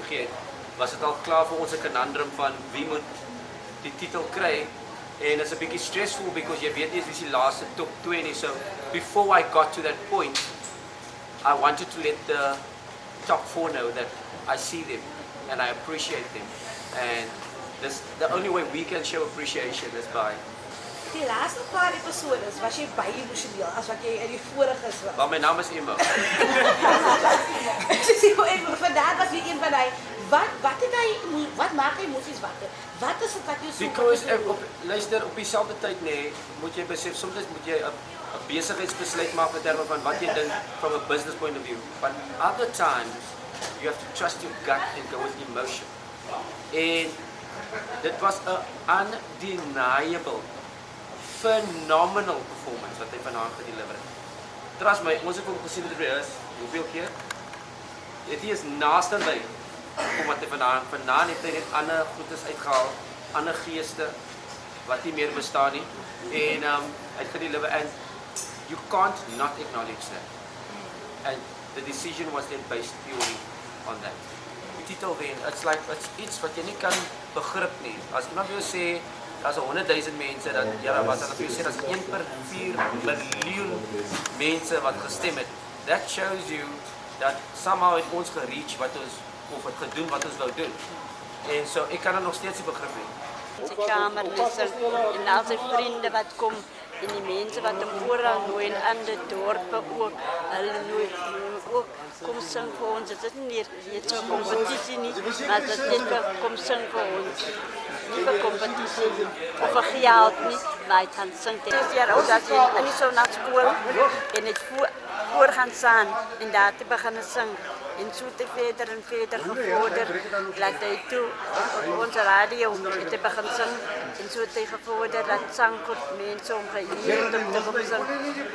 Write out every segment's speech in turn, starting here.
gegee het, was dit al klaar vir ons 'n conundrum van wie moet die titel kry. En it's a bietjie stressful because jy weet nie wie die laaste top 2 nie. So before I got to that point, I wanted to let the top 4 know that I see them and I appreciate them. And this, the only way we can show appreciation is by. Die laaste paar episodes was jy baie emosioneel as wat jy in die vorige was. Well, my naam is Emma. Vandaag was weer een van die, wat maak emoties wakker? Wat is het wat jy so... Because, luister, op diezelfde tyd nee, moet jy besef, soms moet jy 'n besigheidsbesluit maak in terme van wat jy dink from a business point of view. But other times, you have to trust your gut and go with emotion. En dit was 'n undeniable, phenomenal performance wat hy vanaand gedeliver het. Trust my, ons het hom gesien in die rehears, hoeveel keer? Dit is naaste by kom wat hy vanaand het hy net ander goedes uitgehaal, ander geeste wat nie meer bestaan nie. En hy het gedeliver and you can't not acknowledge that. And the decision was then based purely on that. Die titel wen, it's iets wat jy nie kan begrip nie. As iemand wil sê daar's 100,000 mense, dan ja, was hulle vir jou sê daar's 1/4 miljoen mense wat gestem het. That shows you dat somehow het ons gereach wat ons of het gedoen wat ons wou doen. En so ek kan dit nog steeds nie begrip nie. Sy kamerlisse en al sy vriende wat kom en die mense wat hom oral nooi en ander dorpe ook, hulle nooi ook kom sing vir ons. Dit is nie net so 'n kompetisie nie, maar dit is net kom sing vir ons. Nie vir kompetisie of vir geld nie, maar hy gaan sing. Dit is hier ook dat jy nie so na skool en net voor gaan staan en daar te begin sing. En so te verder en verder gevorder, laat hy toe op onze radio het hy begin sing. En so te gevorder, dat sanggroep mense om geheer om te kom sing.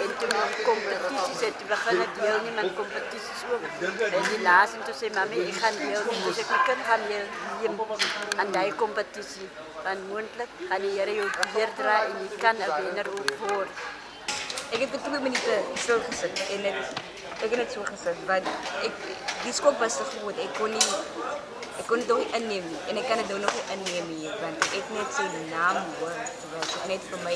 En toen competities het, toe begin het deelneem aan competities ook. En die laatste en toe sê, mami, ek gaan deelneem, dus ek my kind gaan deelneem aan die competitie. Want moontlik gaan die Here jou deerdra en jy kan 'n wenner ook voor. Ek het vir 2 minute stil gesit en ek het net so gesit, want die skok was te groot. Ek kon dit nog nie inneem nie en ek kan dit nou nog nie inneem nie, want ek net sy naam hoor, terwyl dit net vir my,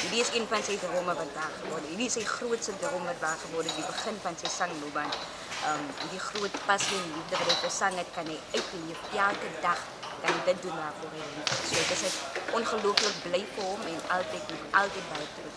hierdie is een van sy drome wat waar geworden. Hierdie is sy grootste droom wat waar geworden, die begin van sy sangloopbaan. Die groot passie en liefde wat hy vir sang het, kan hy uitleef, elke dag kan hy dit doen waarvoor hy lief is. So ek is ongelooflik bly vir hom en altyd baie trots